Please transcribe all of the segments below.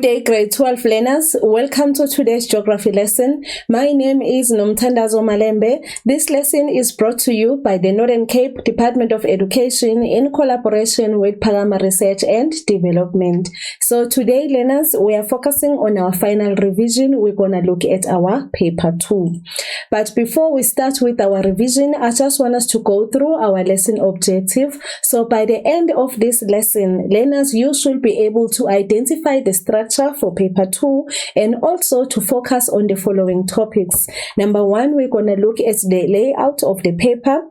Good day, grade 12 learners. Welcome to today's geography lesson. My name is Nomthandazo Malembe. This lesson is brought to you by the Northern Cape Department of Education in collaboration with Pagama Research and Development. So today, learners, we are focusing on our final revision. We're going to look at our paper 2. But before we start with our revision, I just want us to go through our lesson objective. So by the end of this lesson, learners, you should be able to identify the structure for paper 2 and also to focus on the following topics. Number 1, we're going to look at the layout of the paper.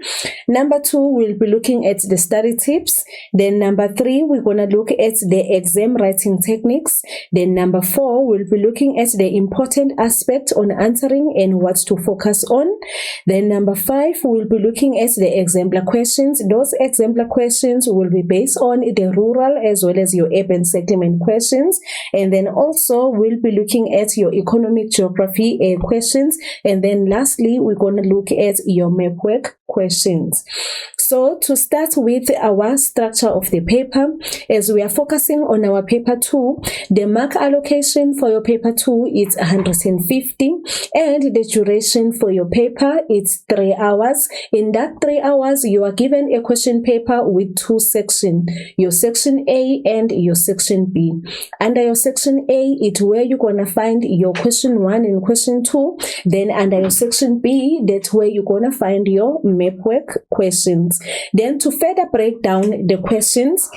Number 2, we'll be looking at the study tips. Then number 3, we're going to look at the exam writing techniques. Then number 4, we'll be looking at the important aspect on answering and what to focus on. Then number 5, we'll be looking at the exemplar questions. Those exemplar questions will be based on the rural as well as your urban settlement questions. And then also we'll be looking at your economic geography questions. And then lastly, we're going to look at your Mapwork questions. So to start with our structure of the paper, as we are focusing on our paper 2, the mark allocation for your paper 2 is 150 and the duration for your paper is 3 hours. In that 3 hours, you are given a question paper with 2 sections, your section A and your section B. Under your section A, it's where you're going to find your question 1 and question 2. Then under your section B, that's where you're going to find your Mapwork questions. Then to further break down the questions,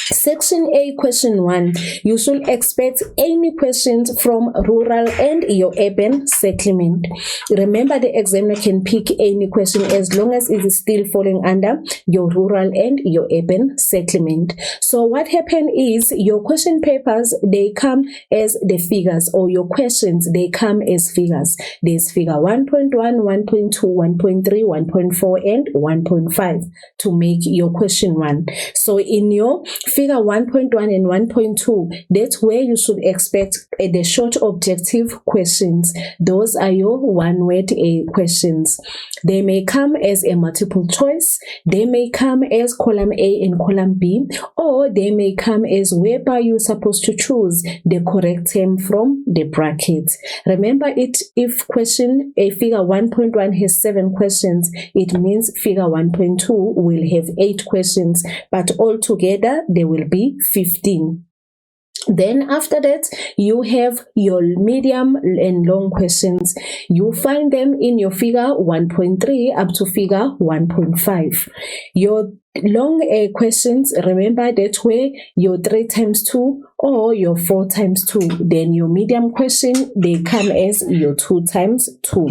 Section A, question 1, you should expect any questions from rural and your urban settlement. Remember, the examiner can pick any question as long as it is still falling under your rural and your urban settlement. So what happened is your question papers, they come as the figures, or your questions, they come as figures. There's figure 1.1, 1.2, 1.3, 1.4, and 1.5 to make your question 1. So in your figure 1.1 and 1.2, that's where you should expect the short objective questions. Those are your one-word questions. They may come as a multiple choice, they may come as column A and column B, or they may come as whereby you're supposed to choose the correct term from the bracket. Remember, if question a figure 1.1 has 7 questions, it means figure 1.2 will have 8 questions, but altogether there will be 15. Then after that, you have your medium and long questions. You find them in your figure 1.3 up to figure 1.5. Your long questions, remember that way your 3 times 2 or your 4 times 2. Then your medium question, they come as your 2 times 2.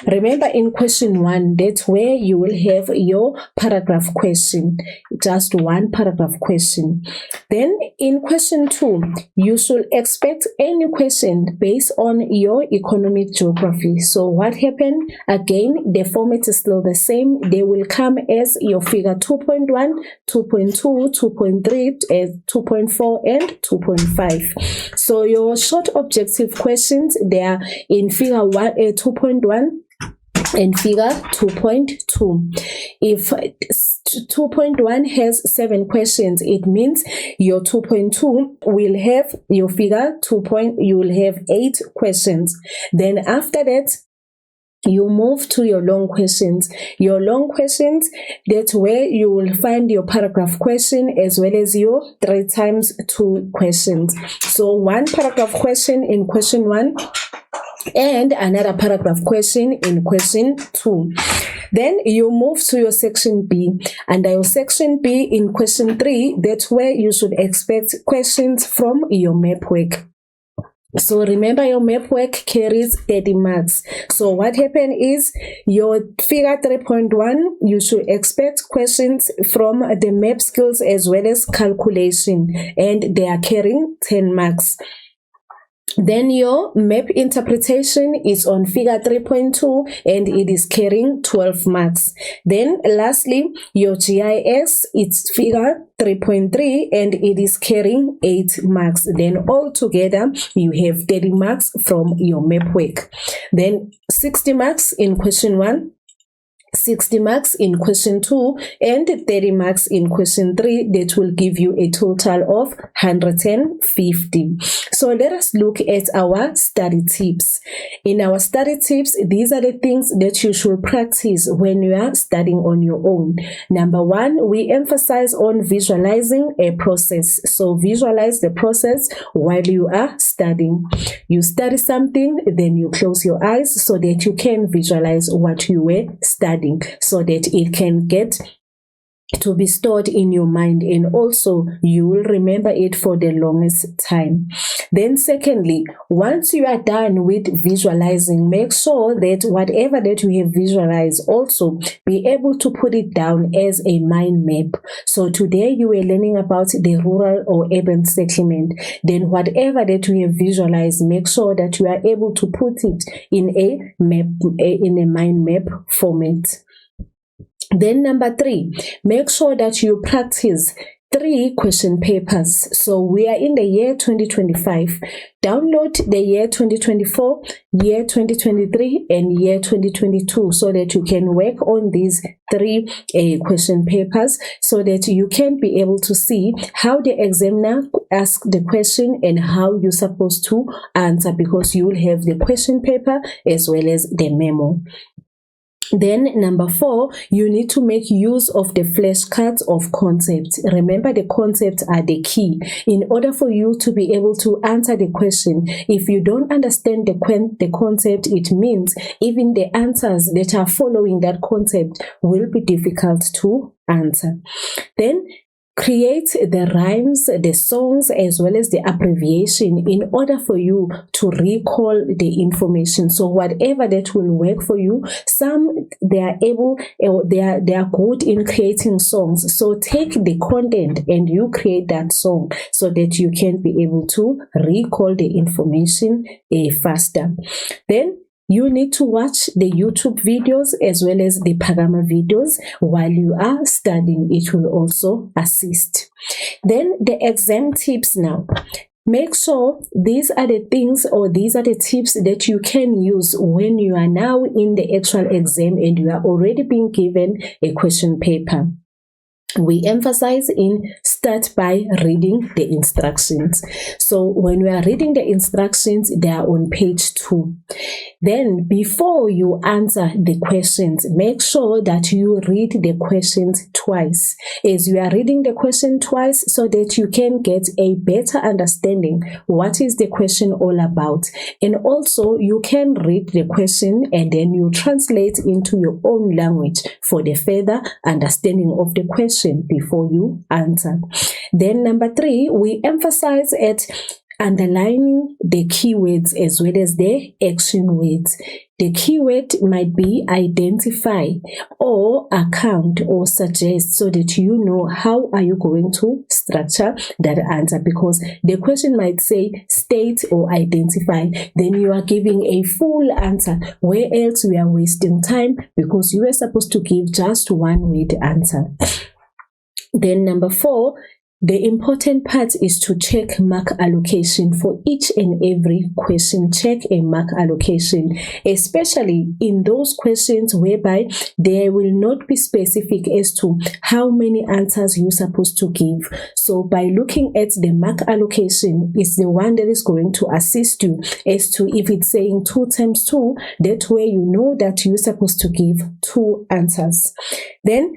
Remember, in question 1, that's where you will have your paragraph question, just one paragraph question. Then in question 2, you should expect any question based on your economic geography. So what happened? Again, the format is still the same. They will come as your figure 2.1, 2.2, 2.3, 2.4, and 2.5. So your short objective questions, they are in figure 2.1 and figure 2.2. If 2.1 has 7 questions, it means your 2.2 will have your figure 2. You will have 8 questions. Then after that, you move to your long questions. Your long questions, that's where you will find your paragraph question as well as your 3 times 2 questions. So one paragraph question in question 1 and another paragraph question in question 2. Then you move to your section B. Under your section B in question 3, that's where you should expect questions from your Mapwork. So remember, your Mapwork carries 30 marks. So what happened is your figure 3.1, you should expect questions from the map skills as well as calculation, and they are carrying 10 marks. Then your map interpretation is on figure 3.2 and it is carrying 12 marks. Then lastly, your GIS, it's figure 3.3 and it is carrying 8 marks. Then altogether, you have 30 marks from your Mapwork. Then 60 marks in question 1. 60 marks in question 2 and 30 marks in question 3. That will give you a total of 150. So let us look at our study tips. In our study tips, these are the things that you should practice when you are studying on your own. Number 1, we emphasize on visualizing a process. So visualize the process while you are studying. You study something, then you close your eyes so that you can visualize what you were studying, so that it can get to be stored in your mind, and also you will remember it for the longest time. Then secondly, once you are done with visualizing, make sure that whatever that you have visualized, also be able to put it down as a mind map. So today you were learning about the rural or urban settlement. Then whatever that you have visualized, make sure that you are able to put it in a map, in a mind map format. Then number 3, make sure that you practice 3 question papers. So we are in the year 2025. Download the year 2024, year 2023, and year 2022 so that you can work on these 3 question papers, so that you can be able to see how the examiner asks the question and how you're supposed to answer, because you will have the question paper as well as the memo. Then number 4, you need to make use of the flashcards of concepts. Remember, the concepts are the key in order for you to be able to answer the question. If you don't understand the concept, it means even the answers that are following that concept will be difficult to answer. Then create the rhymes, the songs, as well as the abbreviation in order for you to recall the information. So whatever that will work for you, some they are good in creating songs. So take the content and you create that song so that you can be able to recall the information faster. Then you need to watch the YouTube videos as well as the Pagama videos while you are studying. It will also assist. Then the exam tips now. Make sure these are the things, or these are the tips that you can use when you are now in the actual exam and you are already being given a question paper. We emphasize in start by reading the instructions. So when we are reading the instructions, they are on page 2. Then before you answer the questions, make sure that you read the questions twice. As you are reading the question twice, so that you can get a better understanding what is the question all about. And also you can read the question and then you translate into your own language for the further understanding of the question before you answer. Then number 3, we emphasize at underlining the keywords as well as the action words. The keyword might be identify or account or suggest, so that you know how are you going to structure that answer, because the question might say state or identify, then you are giving a full answer, where else we are wasting time because you were supposed to give just one word answer. Then number 4, the important part is to check mark allocation for each and every question. Check a mark allocation, especially in those questions whereby there will not be specific as to how many answers you're supposed to give. So by looking at the mark allocation, is the one that is going to assist you as to if it's saying 2 times 2, that way you know that you're supposed to give 2 answers. Then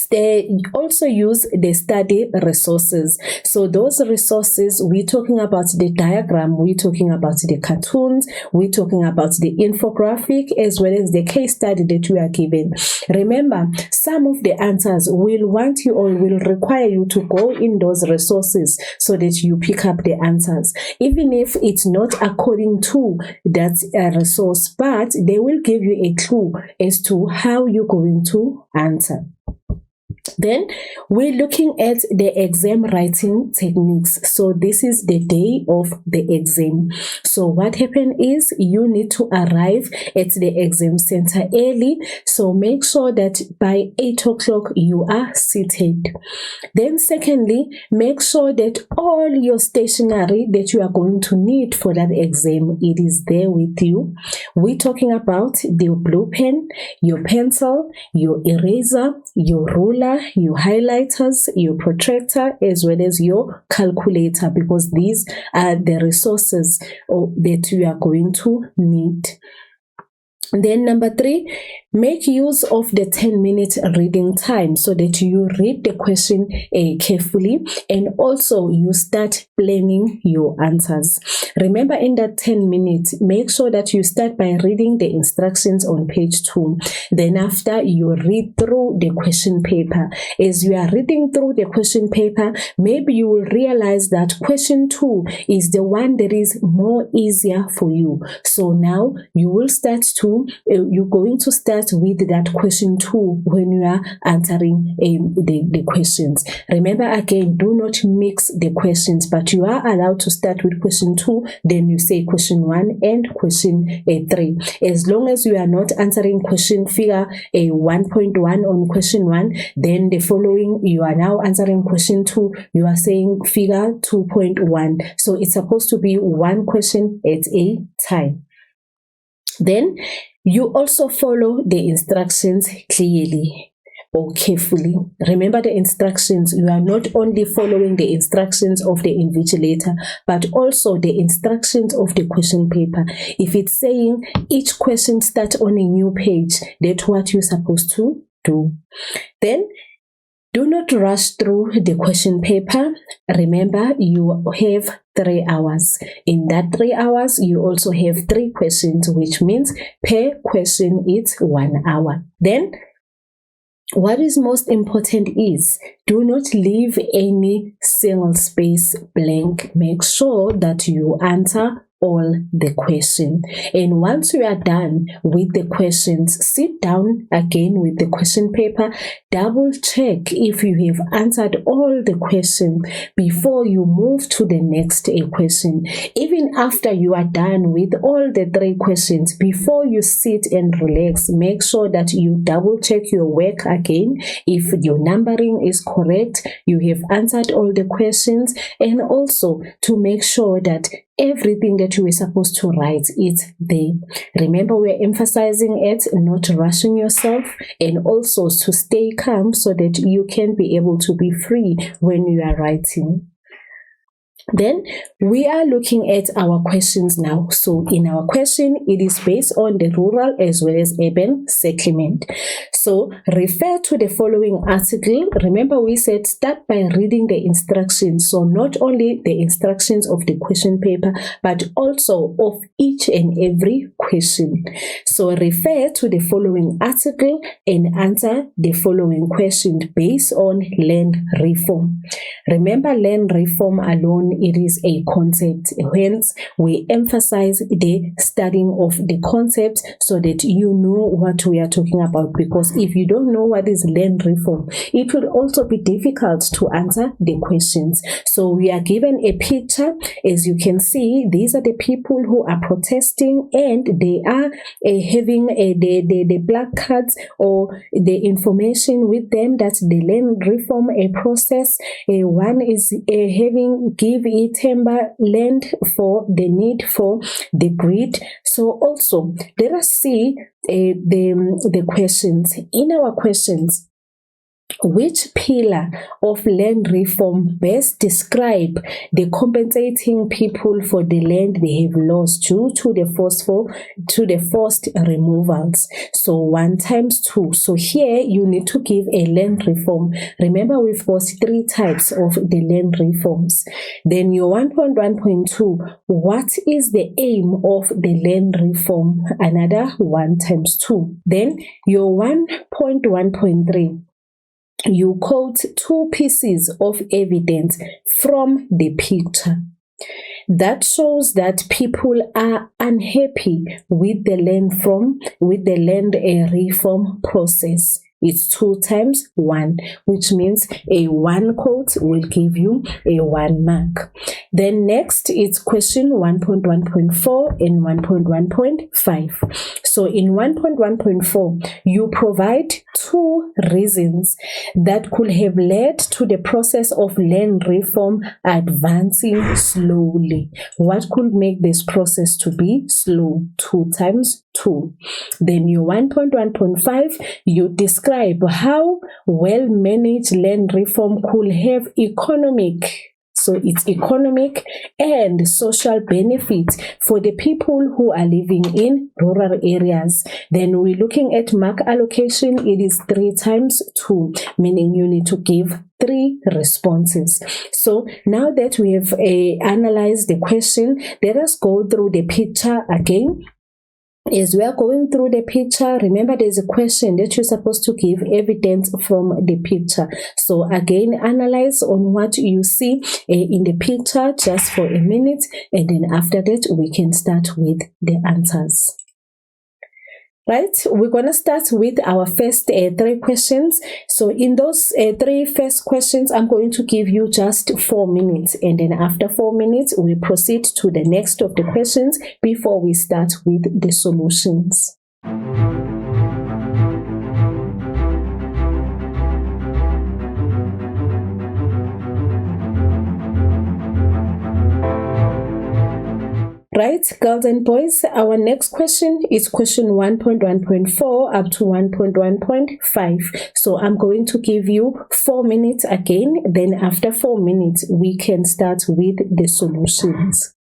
they also use the study resources. So those resources, we're talking about the diagram, we're talking about the cartoons, we're talking about the infographic, as well as the case study that you are given. Remember, some of the answers will want you or will require you to go in those resources so that you pick up the answers, even if it's not according to that resource, but they will give you a clue as to how you're going to answer. Then we're looking at the exam writing techniques. So this is the day of the exam. So what happened is you need to arrive at the exam center early. So make sure that by 8 o'clock you are seated. Then secondly, make sure that all your stationery that you are going to need for that exam, it is there with you. We're talking about the blue pen, your pencil, your eraser, your ruler, your highlighters, your protractor, as well as your calculator, because these are the resources that you are going to need. Then number 3, make use of the 10-minute reading time so that you read the question carefully, and also you start planning your answers. Remember, in that 10 minutes, make sure that you start by reading the instructions on page 2. Then after, you read through the question paper. As you are reading through the question paper, maybe you will realize that question 2 is the one that is more easier for you. So now you will start to you're going to start with that question 2 when you are answering the questions. Remember, again, do not mix the questions, but you are allowed to start with question 2, then you say question 1 and question 3. As long as you are not answering question figure 1.1 on question 1, then the following, you are now answering question 2, you are saying figure 2.1. So it's supposed to be one question at a time. Then you also follow the instructions clearly or carefully. Remember the instructions. You are not only following the instructions of the invigilator, but also the instructions of the question paper. If it's saying each question starts on a new page, that's what you're supposed to do. Then do not rush through the question paper. Remember, you have 3 hours. In that 3 hours, you also have 3 questions, which means per question it's 1 hour. Then, what is most important is do not leave any single space blank. Make sure that you answer all the questions. And once you are done with the questions, sit down again with the question paper, double check if you have answered all the questions before you move to the next question. Even after you are done with all the 3 questions, before you sit and relax, make sure that you double check your work again. If your numbering is correct, you have answered all the questions, and also to make sure that everything that you were supposed to write is there. Remember, we're emphasizing it, not rushing yourself, and also to stay calm so that you can be able to be free when you are writing. Then we are looking at our questions now. So in our question, it is based on the rural as well as urban settlement. So refer to the following article. Remember, we said start by reading the instructions. So not only the instructions of the question paper, but also of each and every question. So refer to the following article and answer the following question based on land reform. Remember, land reform alone, it is a concept. Hence, we emphasize the studying of the concept so that you know what we are talking about. Because if you don't know what is land reform, it will also be difficult to answer the questions. So we are given a picture. As you can see, these are the people who are protesting, and they are having the black cards or the information with them. That's the land reform process. One is having give it timber land for the need for the grid. So also let us see the questions. In our questions, which pillar of land reform best describe the compensating people for the land they have lost due to the forced removals? So 1 times 2. So here you need to give a land reform. Remember, we've got 3 types of the land reforms. Then your 1.1.2, what is the aim of the land reform? Another 1 times 2. Then your 1.1.3, you quote 2 pieces of evidence from the picture that shows that people are unhappy with the land reform process. It's 2 times 1, which means a 1 quote will give you a 1 mark. Then next, it's question 1.1.4 and 1.1.5. So in 1.1.4, you provide 2 reasons that could have led to the process of land reform advancing slowly. What could make this process to be slow? 2 times 2. Then your 1.1.5, you describe how well-managed land reform could have economic and social benefits for the people who are living in rural areas. Then we're looking at mark allocation. It is 3 times 2, meaning you need to give 3 responses. So now that we have analyzed the question, let us go through the picture again. As we are going through the picture, remember there's a question that you're supposed to give evidence from the picture. So again, analyze on what you see in the picture just for a minute, and then after that we can start with the answers. Right, we're going to start with our first 3 questions. So in those 3 first questions, I'm going to give you just 4 minutes. And then after 4 minutes, we proceed to the next of the questions before we start with the solutions. Right, girls and boys, our next question is question 1.1.4 up to 1.1.5. So I'm going to give you 4 minutes again. Then after 4 minutes, we can start with the solutions.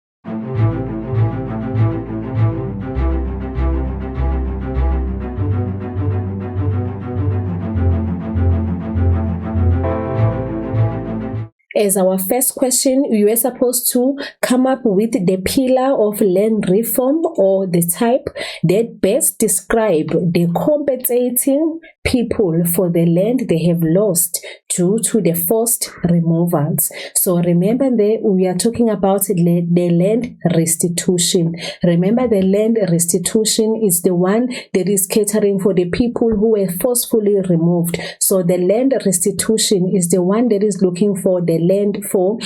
As our first question, you are supposed to come up with the pillar of land reform or the type that best describe the compensating people for the land they have lost due to the forced removals. So remember that we are talking about the land restitution. Remember, the land restitution is the one that is catering for the people who were forcefully removed. So the land restitution is the one that is looking for the land for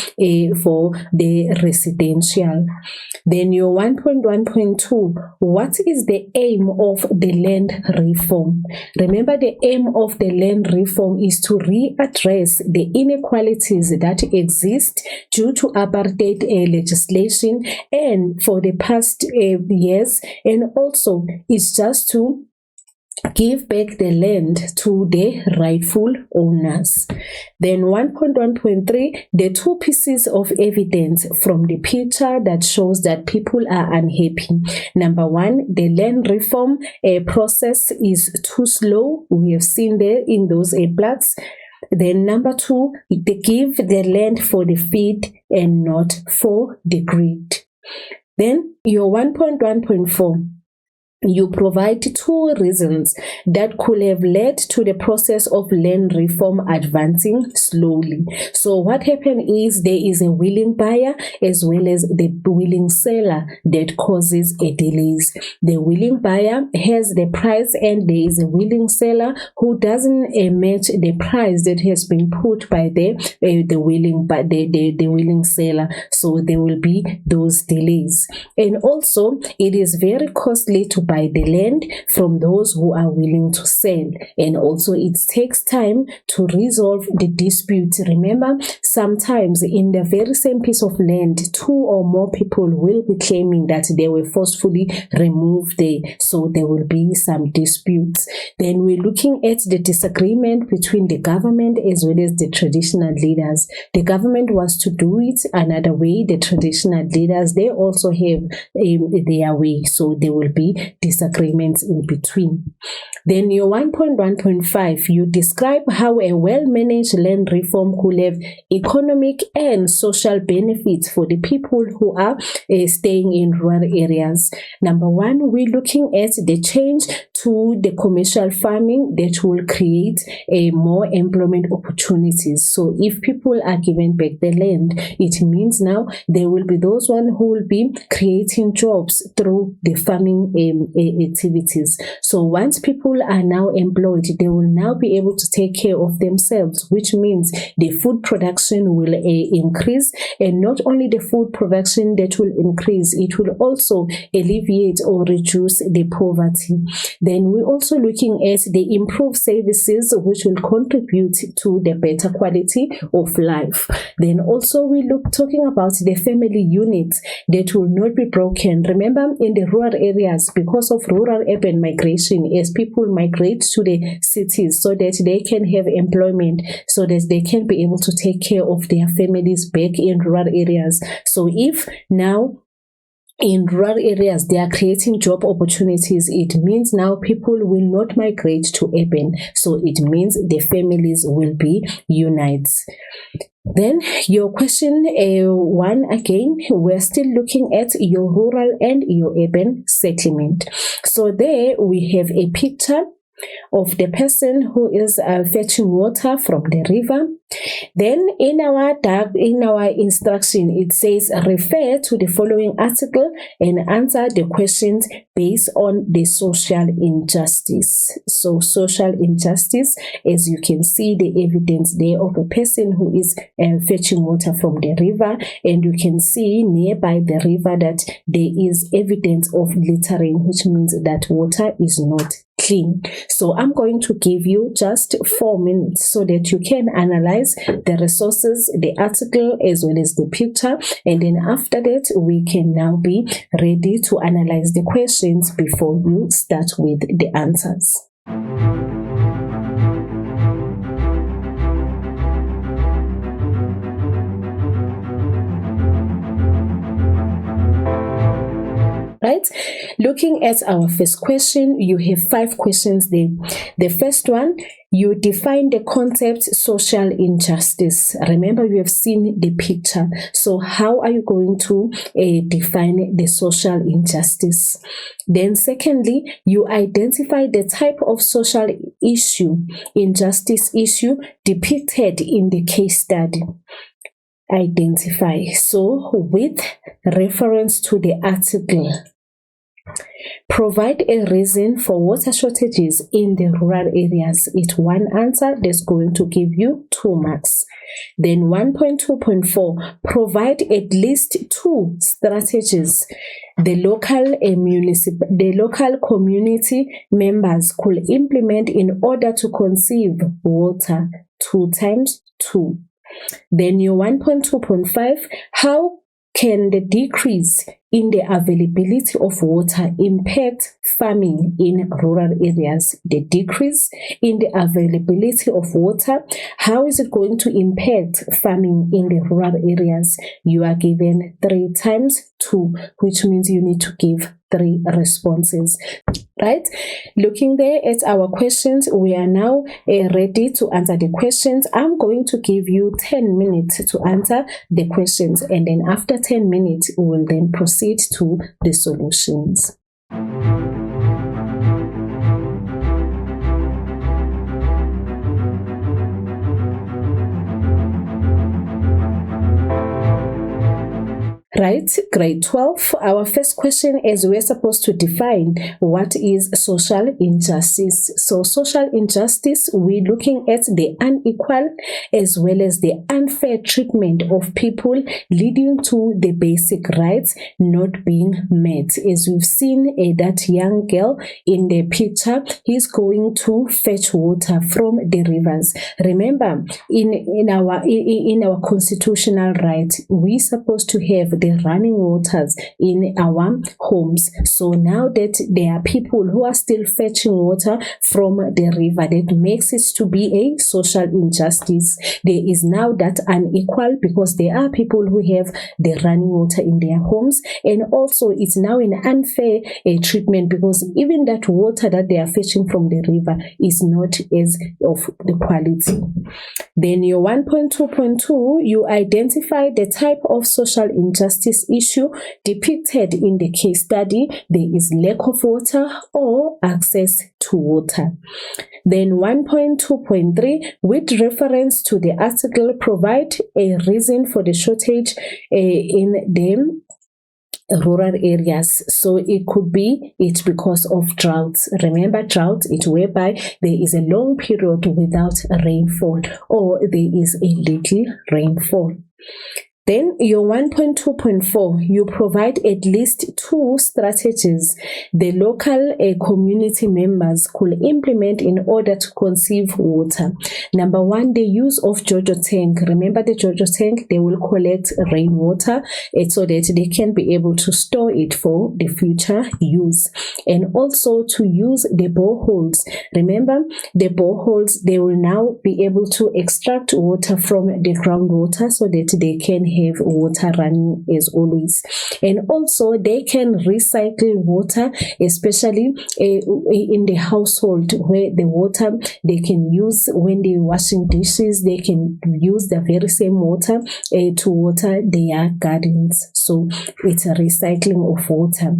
the residential. Then your 1.1.2, what is the aim of the land reform? Remember, the aim of the land reform is to readdress the inequalities that exist due to apartheid legislation and for the past years, and also it's just to give back the land to the rightful owners. Then 1.1.3, the 2 pieces of evidence from the picture that shows that people are unhappy. Number 1, the land reform process is too slow. We have seen there in those blocks. Then number 2, they give the land for the feed and not for the greed. Then your 1.1.4, you provide 2 reasons that could have led to the process of land reform advancing slowly. So what happened is there is a willing buyer as well as the willing seller that causes a delays. The willing buyer has the price and there is a willing seller who doesn't match the price that has been put by the willing seller. So there will be those delays. And also it is very costly to buy the land from those who are willing to sell, and also it takes time to resolve the dispute. Remember, sometimes in the very same piece of land, 2 or more people will be claiming that they were forcefully removed there, so there will be some disputes. Then we're looking at the disagreement between the government as well as the traditional leaders. The government wants to do it another way. The traditional leaders, they also have their way, so there will be disagreements in between. Then your 1.1.5, you describe how a well-managed land reform could have economic and social benefits for the people who are staying in rural areas. Number 1, we're looking at the change to the commercial farming that will create more employment opportunities. So if people are given back the land, it means now there will be those one who will be creating jobs through the farming activities. So once people are now employed, they will now be able to take care of themselves, which means the food production will increase, and not only the food production that will increase, it will also alleviate or reduce the poverty. Then we're also looking at the improved services, which will contribute to the better quality of life. Then also we look talking about the family units that will not be broken. Remember, in the rural areas, because of rural urban migration, as people migrate to the cities so that they can have employment, so that they can be able to take care of their families back in rural areas. So if now in rural areas they are creating job opportunities, it means now people will not migrate to urban. So it means the families will be united. Then your question one again, we're still looking at your rural and your urban settlement. So there we have a picture of the person who is fetching water from the river. Then in our instruction, it says refer to the following article and answer the questions based on the social injustice. So social injustice, as you can see the evidence there of a person who is fetching water from the river, and you can see nearby the river that there is evidence of littering, which means that water is not clean. So I'm going to give you just 4 minutes so that you can analyze the resources, the article, as well as the picture, and then after that we can now be ready to analyze the questions before you start with the answers. Right? Looking at our first question, you have 5 questions there. The first one, you define the concept social injustice. Remember, you have seen the picture. So how are you going to define the social injustice? Then secondly, you identify the type of social issue, injustice issue depicted in the case study. Identify. So with reference to the article, provide a reason for water shortages in the rural areas. It's one answer that's going to give you 2 marks. Then 1.2.4, provide at least 2 strategies the local community members could implement in order to conserve water. 2 times 2. Then your 1.2.5, how can the decrease in the availability of water impact farming in rural areas? The decrease in the availability of water, how is it going to impact farming in the rural areas? You are given 3 times 2, which means you need to give 3 responses. Right? Looking there at our questions, we are now ready to answer the questions. I'm going to give you 10 minutes to answer the questions, and then after 10 minutes, we will then proceed to the solutions. Right, grade 12, our first question is we're supposed to define what is social injustice. So social injustice, we're looking at the unequal as well as the unfair treatment of people leading to the basic rights not being met. As we've seen that young girl in the picture, he's going to fetch water from the rivers. Remember, in our constitutional right, we're supposed to have the running waters in our homes. So now that there are people who are still fetching water from the river, that makes it to be a social injustice. There is now that unequal because there are people who have the running water in their homes, and also it's now an unfair treatment because even that water that they are fetching from the river is not as of the quality. Then your 1.2.2, you identify the type of social injustice issue depicted in the case study. There is lack of water or access to water. Then 1.2.3, with reference to the article, provide a reason for the shortage in the rural areas. So it could be it's because of droughts. Remember, drought, it's whereby there is a long period without rainfall or there is a little rainfall. Then your 1.2.4, you provide at least 2 strategies the local community members could implement in order to conserve water. Number 1, the use of JoJo tank. Remember the JoJo tank, they will collect rainwater so that they can be able to store it for the future use. And also to use the boreholes. Remember the boreholes, they will now be able to extract water from the groundwater so that they can have water running as always. And also they can recycle water, especially in the household, where the water they can use when they're washing dishes, they can use the very same water to water their gardens. So it's a recycling of water.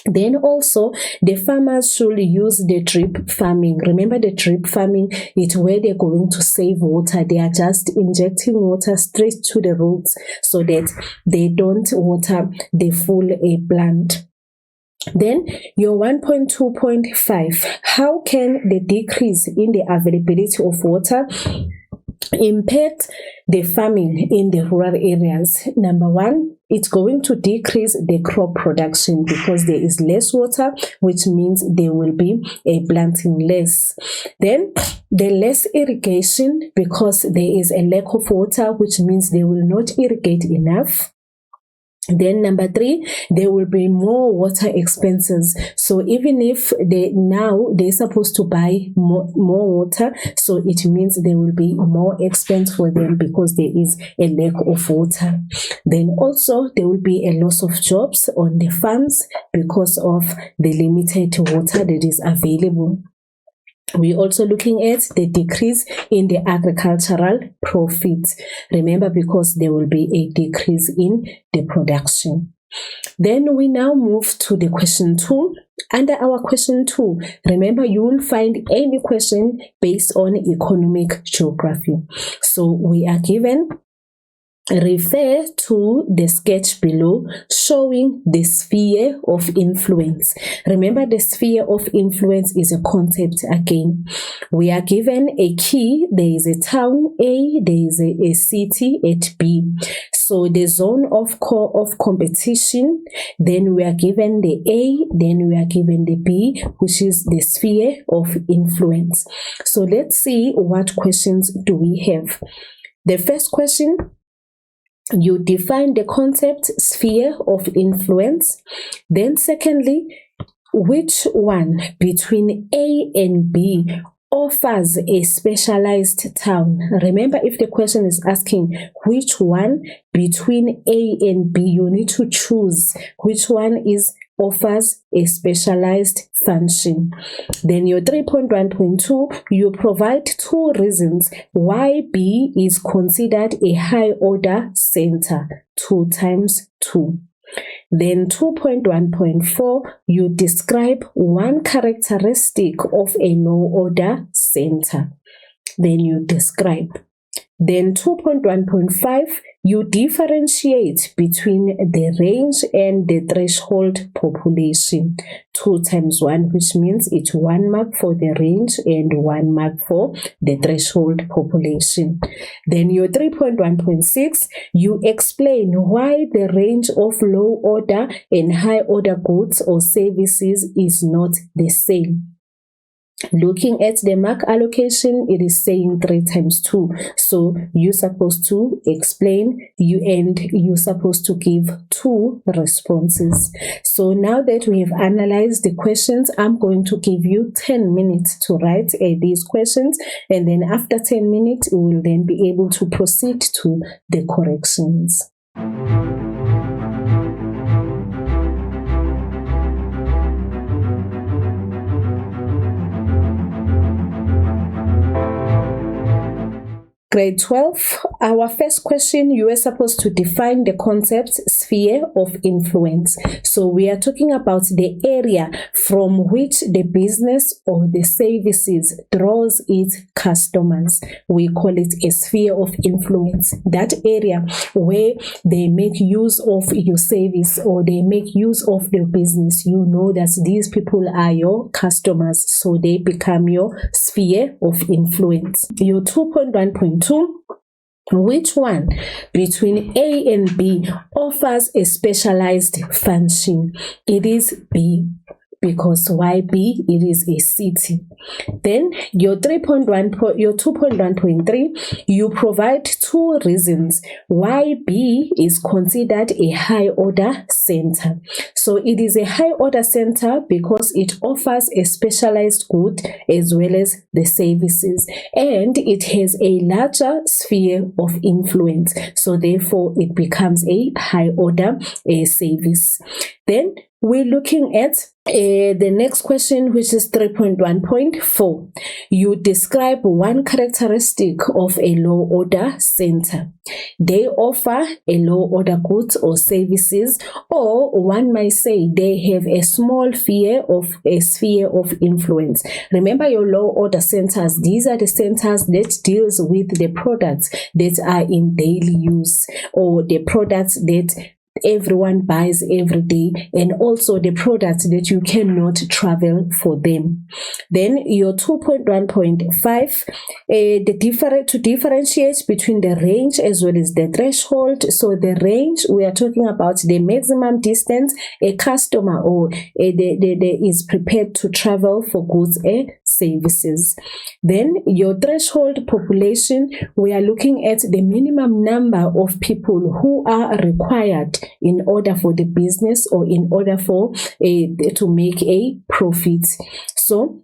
Then also the farmers should use the drip farming. Remember the drip farming, it's where they're going to save water. They are just injecting water straight to the roots so that they don't water the full plant. Then your 1.2.5, how can the decrease in the availability of water impact the farming in the rural areas? Number 1, it's going to decrease the crop production because there is less water, which means there will be a planting less. Then the less irrigation because there is a lack of water, which means they will not irrigate enough. Then number 3, there will be more water expenses. So even if they're supposed to buy more water, so it means there will be more expense for them because there is a lack of water. Then also there will be a loss of jobs on the farms because of the limited water that is available. We're also looking at the decrease in the agricultural profits. Remember, because there will be a decrease in the production. Then we now move to the question 2. Under our question 2, remember you will find any question based on economic geography. So we are given, refer to the sketch below showing the sphere of influence. Remember, the sphere of influence is a concept again. We are given a key. There is a town A, there is a city at B. So the zone of competition, then we are given the A, then we are given the B, which is the sphere of influence. So let's see what questions do we have. The first question, you define the concept sphere of influence. Then secondly, which one between A and B offers a specialized town? Remember, if the question is asking which one between A and B, you need to choose which one offers a specialized function. Then your 3.1.2, you provide 2 reasons why B is considered a high order center, 2 times 2. Then 2.1.4, you describe one characteristic of a low order center. Then you describe. Then 2.1.5, you differentiate between the range and the threshold population. 2 times 1, which means it's 1 mark for the range and 1 mark for the threshold population. Then your 3.1.6, you explain why the range of low order and high order goods or services is not the same. Looking at the mark allocation, it is saying 3 times 2. So you're supposed to explain and you're supposed to give 2 responses. So now that we have analyzed the questions, I'm going to give you 10 minutes to write these questions. And then after 10 minutes, we will then be able to proceed to the corrections. Grade 12, our first question, you are supposed to define the concept sphere of influence. So we are talking about the area from which the business or the services draws its customers. We call it a sphere of influence. That area where they make use of your service or they make use of your business. You know that these people are your customers, so they become your sphere of influence. Your 2.1.2, which one between A and B offers a specialized function? It is B, because why B? It is a city. Then your 2.1.3, you provide two reasons why B is considered a high order center. So it is a high order center because it offers a specialized good as well as the services, and it has a larger sphere of influence. So therefore it becomes a high order service. Then we're looking at the next question, which is 3.1.4. You describe one characteristic of a low order center. They offer a low order goods or services, or one might say they have a small sphere of influence. Remember your low order centers, these are the centers that deals with the products that are in daily use, or the products that everyone buys every day, and also the products that you cannot travel for them. Then your 2.1.5, to differentiate between the range as well as the threshold. So the range, we are talking about the maximum distance a customer or is prepared to travel for goods and services. Then your threshold population, we are looking at the minimum number of people who are required in order for the business or in order for to make a profit. So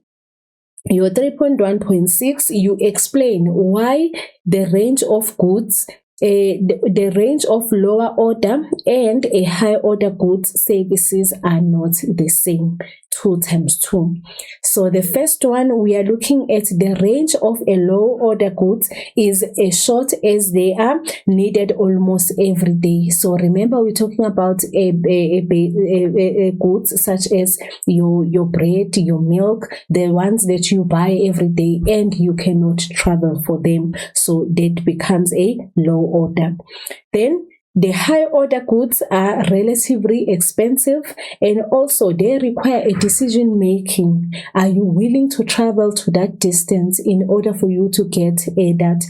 your 3.1.6, you explain why the range of goods, the range of lower order and a high order goods services are not the same. 2 times 2. So the first one, we are looking at the range of a low order goods is as short as they are needed almost every day. So remember, we're talking about a goods such as your bread, your milk, the ones that you buy every day and you cannot travel for them. So that becomes a low order. Then the high order goods are relatively expensive, and also they require a decision making. Are you willing to travel to that distance in order for you to get that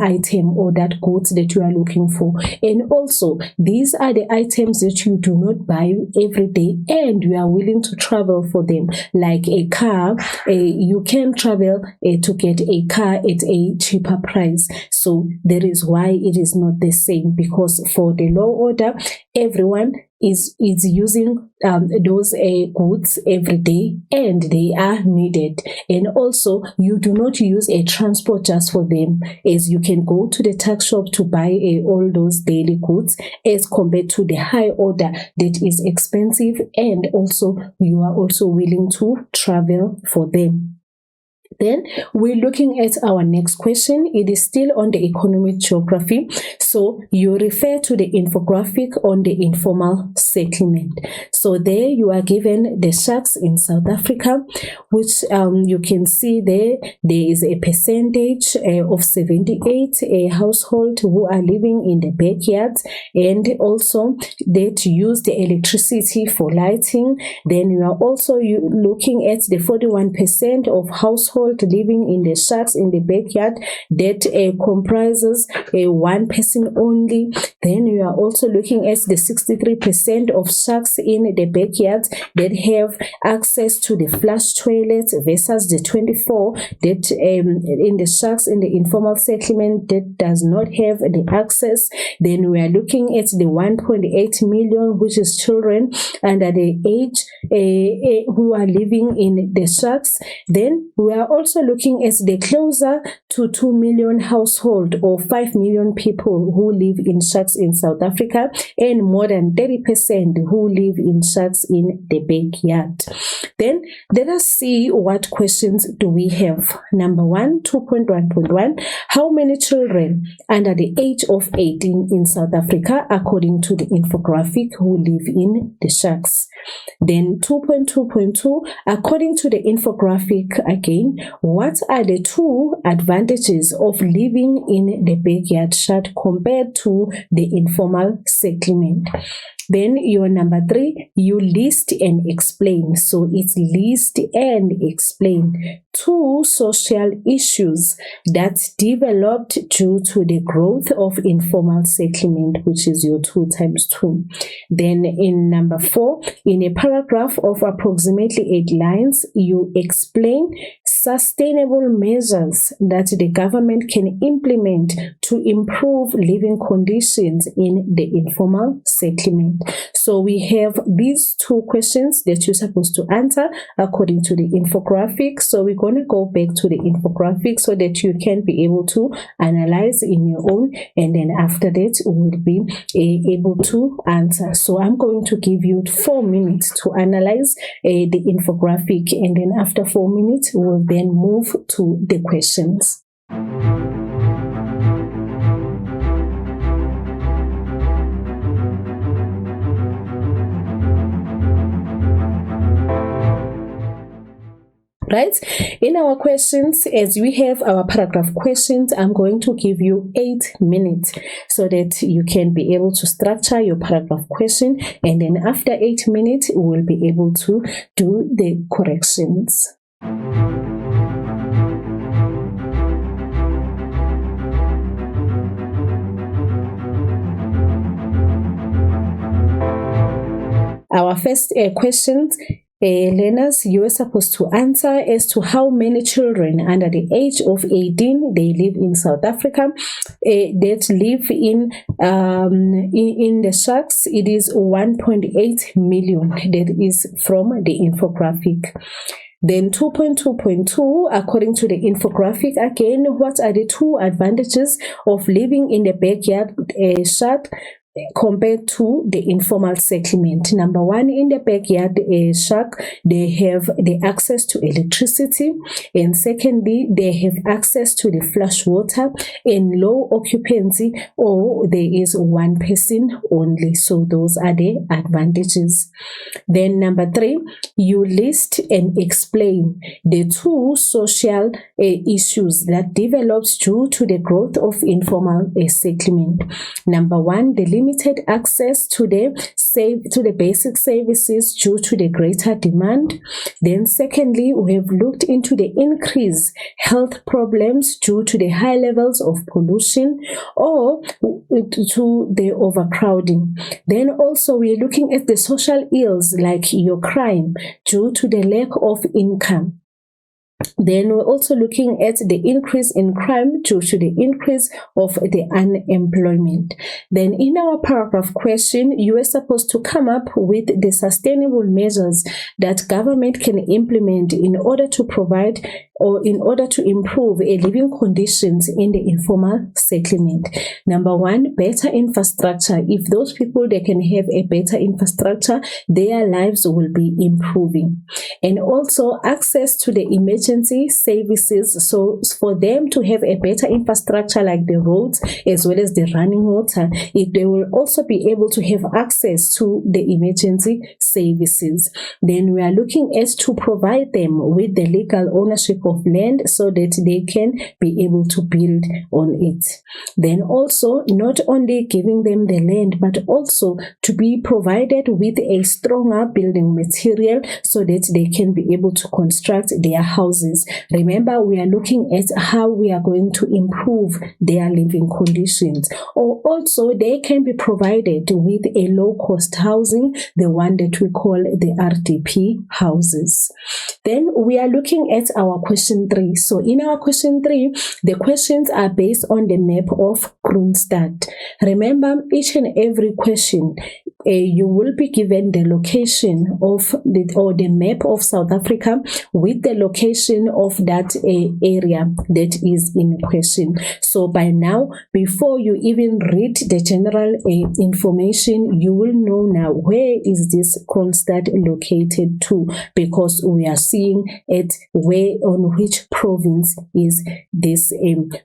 item or that goods that you are looking for? And also, these are the items that you do not buy every day and you are willing to travel for them. Like a car, you can travel to get a car at a cheaper price. So that is why it is not the same, because for the low order, everyone is using those goods every day and they are needed. And also, you do not use a transport just for them, as you can go to the tuck shop to buy all those daily goods, as compared to the high order that is expensive and also you are also willing to travel for them. Then we're looking at our next question. It is still on the economic geography. So you refer to the infographic on the informal settlement. So there you are given the shacks in South Africa, which you can see there is a percentage of 78 households who are living in the backyards, and also that use the electricity for lighting. Then you are also looking at the 41% of households living in the shacks in the backyard that comprises one person only. Then you are also looking at the 63% of shacks in the backyard that have access to the flush toilets versus the 24 that in the shacks in the informal settlement that does not have the access. Then we are looking at the 1.8 million, which is children under the age who are living in the shacks. Then we are also looking at the closer to 2 million household or 5 million people who live in shacks in South Africa, and more than 30% who live in shacks in the backyard. Then let us see what questions do we have. Number 1, 2.1.1, how many children under the age of 18 in South Africa, according to the infographic, who live in the shacks? Then 2.2.2, according to the infographic again, what are the 2 advantages of living in the backyard shack compared to the informal settlement? Then your number 3, you list and explain. So it's list and explain 2 social issues that developed due to the growth of informal settlement, which is your 2 times 2. Then in number 4, in a paragraph of approximately 8 lines, you explain sustainable measures that the government can implement to improve living conditions in the informal settlement. So we have these 2 questions that you're supposed to answer according to the infographic. So we're going to go back to the infographic so that you can be able to analyze in your own, and then after that we'll be able to answer. So I'm going to give you 4 minutes to analyze the infographic, and then after 4 minutes we'll then move to the questions. Right? In our questions, as we have our paragraph questions, I'm going to give you 8 minutes so that you can be able to structure your paragraph question, and then after 8 minutes, we will be able to do the corrections. Our first question, learners, you are supposed to answer as to how many children under the age of 18 they live in South Africa, that live in the shacks. It is 1.8 million. That is from the infographic. Then 2.2.2, according to the infographic again, what are the 2 advantages of living in the backyard shack compared to the informal settlement? Number 1, in the backyard shack, they have the access to electricity, and secondly, they have access to the flush water and low occupancy, or there is 1 person only. So those are the advantages. Then number 3, you list and explain the 2 social issues that develops due to the growth of informal settlement. Number 1, the limited access to the basic services due to the greater demand. Then secondly, we have looked into the increased health problems due to the high levels of pollution or to the overcrowding. Then also we are looking at the social ills like your crime due to the lack of income. Then we're also looking at the increase in crime due to the increase of the unemployment. Then in our paragraph question, you are supposed to come up with the sustainable measures that government can implement in order to provide or in order to improve living conditions in the informal settlement. Number 1, better infrastructure. If those people, they can have a better infrastructure, their lives will be improving. And also access to the emergency services. So for them to have a better infrastructure like the roads as well as the running water, they will also be able to have access to the emergency services. Then we are looking at to provide them with the legal ownership of land so that they can be able to build on it. Then also not only giving them the land, but also to be provided with a stronger building material so that they can be able to construct their houses. Remember, we are looking at how we are going to improve their living conditions. Or also they can be provided with a low-cost housing, the one that we call the RDP houses. Then we are looking at our question 3. So in our question 3, the questions are based on the map of Kroonstad. Remember, each and every question you will be given the location of the map of South Africa with the location of that area that is in question. So by now, before you even read the general information, you will know now where is this Kronstadt located to, because we are seeing it where on which province is this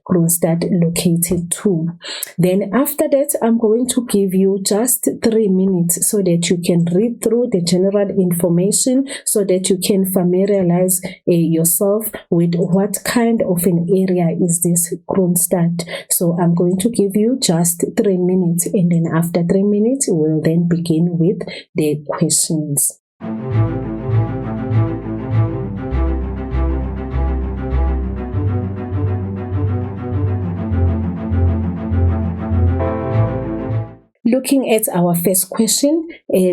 Kronstadt located to. Then after that, I'm going to give you just 3 minutes so that you can read through the general information, so that you can familiarize yourself with what kind of an area is this Kronstadt. So I'm going to give you just 3 minutes, and then after 3 minutes, we'll then begin with the questions. Looking at our first question,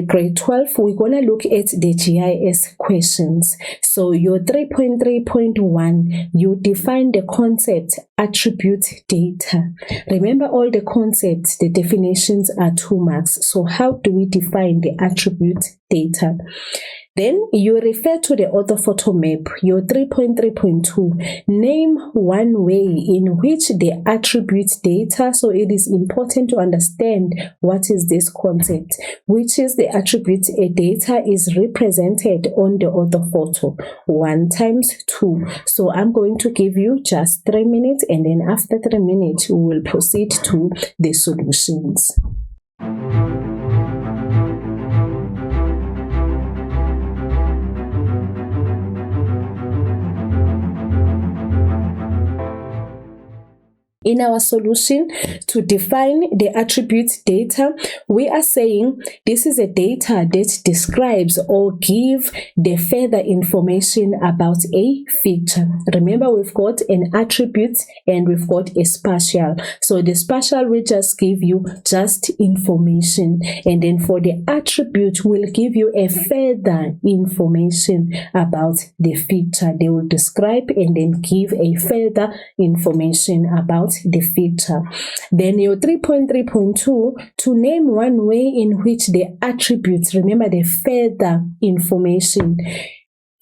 grade 12, we're going to look at the GIS questions. So your 3.3.1, you define the concept attribute data. Remember, all the concepts, the definitions are 2 marks. So how do we define the attribute data? Then you refer to the orthophoto map, your 3.3.2. Name one way in which the attribute data, so it is important to understand what is this concept, which is the attribute data is represented on the orthophoto. 1 times 2. So I'm going to give you just 3 minutes, and then after 3 minutes, we will proceed to the solutions. In our solution, to define the attribute data, we are saying this is a data that describes or give the further information about a feature. Remember, we've got an attribute and we've got a spatial. So the spatial will just give you just information, and then for the attribute will give you a further information about the feature. They will describe and then give a further information about the feature. Then your 3.3.2, to name one way in which the attributes, remember the further information,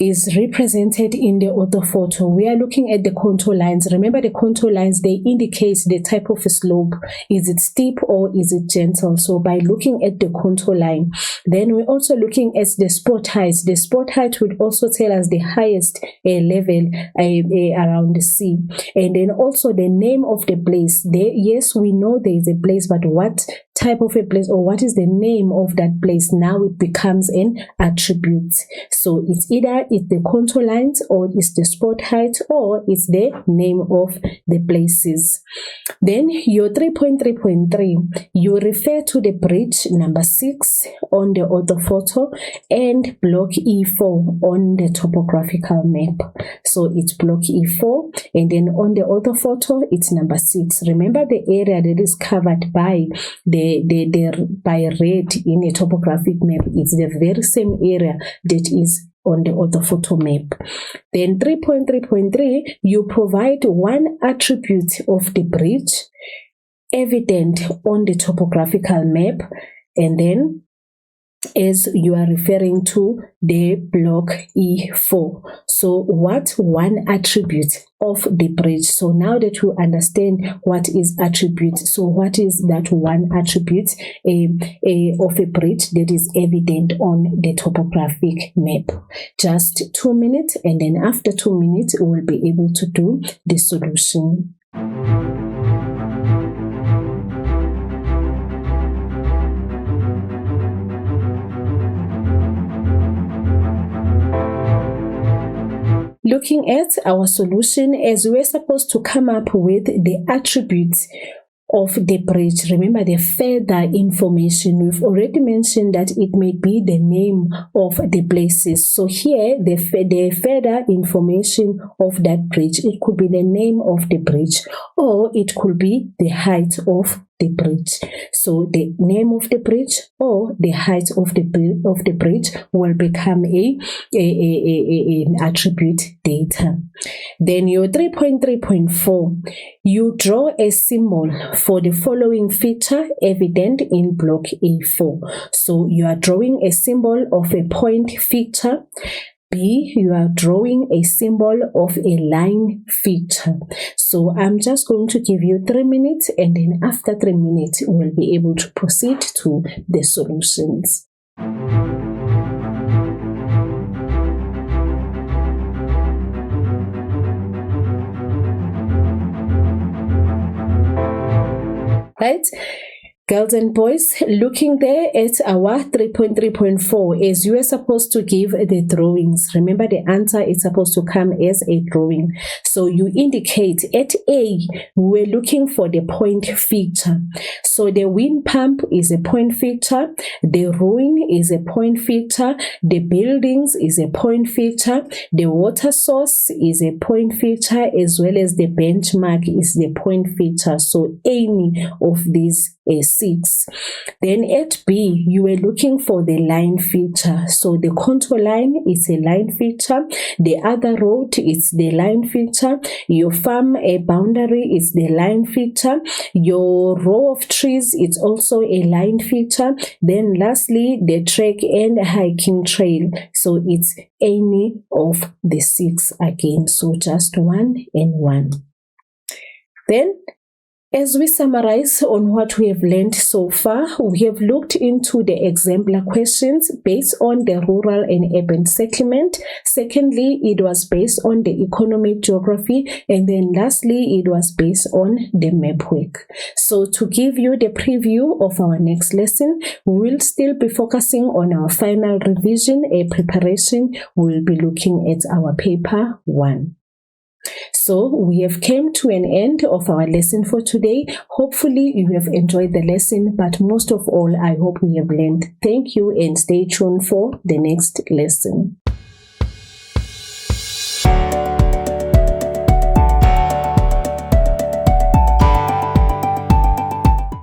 is represented in the orthophoto. We are looking at the contour lines. Remember, the contour lines, they indicate the type of a slope. Is it steep or is it gentle? So by looking at the contour line, then we're also looking at the spot height. The spot height would also tell us the highest level around the sea. And then also the name of the place. Yes, we know there is a place, but what type of a place or what is the name of that place? Now it becomes an attribute. So it's either the contour lines, or it's the spot height, or it's the name of the places. Then your 3.3.3, you refer to the bridge number 6 on the orthophoto and block E4 on the topographical map. So it's block E4, and then on the orthophoto it's number 6. Remember, the area that is covered by by red in a topographic map is the very same area that is on the orthophoto map. Then 3.3.3, you provide one attribute of the bridge evident on the topographical map, and then as you are referring to the block E4. So what one attribute of the bridge? So now that you understand what is attribute, so what is that one attribute of a bridge that is evident on the topographic map? Just 2 minutes, and then after 2 minutes we will be able to do the solution. Looking at our solution, as we're supposed to come up with the attributes of the bridge. Remember the further information. We've already mentioned that it may be the name of the places. So here, the further information of that bridge, it could be the name of the bridge, or it could be the height of the bridge. So the name of the bridge or the height of the bridge will become an attribute data. Then your 3.3.4, you draw a symbol for the following feature evident in block A4. So you are drawing a symbol of a point feature. B, you are drawing a symbol of a line feature. So I'm just going to give you 3 minutes, and then after 3 minutes, we'll be able to proceed to the solutions. Right? Girls and boys, looking there at our 3.3.4, as you are supposed to give the drawings. Remember, the answer is supposed to come as a drawing. So you indicate at A, we're looking for the point feature. So the wind pump is a point feature, the ruin is a point feature, the buildings is a point feature, the water source is a point feature, as well as the benchmark is the point feature. So any of these is 6. Then at B, you were looking for the line feature. So the contour line is a line feature. The other road is the line feature. Your farm boundary is the line feature. Your row of trees is also a line feature. Then lastly, the trek and hiking trail. So it's any of the 6 again. So just 1 and 1. Then, as we summarize on what we have learned so far, we have looked into the exemplar questions based on the rural and urban settlement. Secondly, it was based on the economic geography. And then lastly, it was based on the Mapwork. So to give you the preview of our next lesson, we will still be focusing on our final revision, a preparation. We will be looking at our paper 1. So we have come to an end of our lesson for today. Hopefully you have enjoyed the lesson, but most of all, I hope we have learned. Thank you and stay tuned for the next lesson.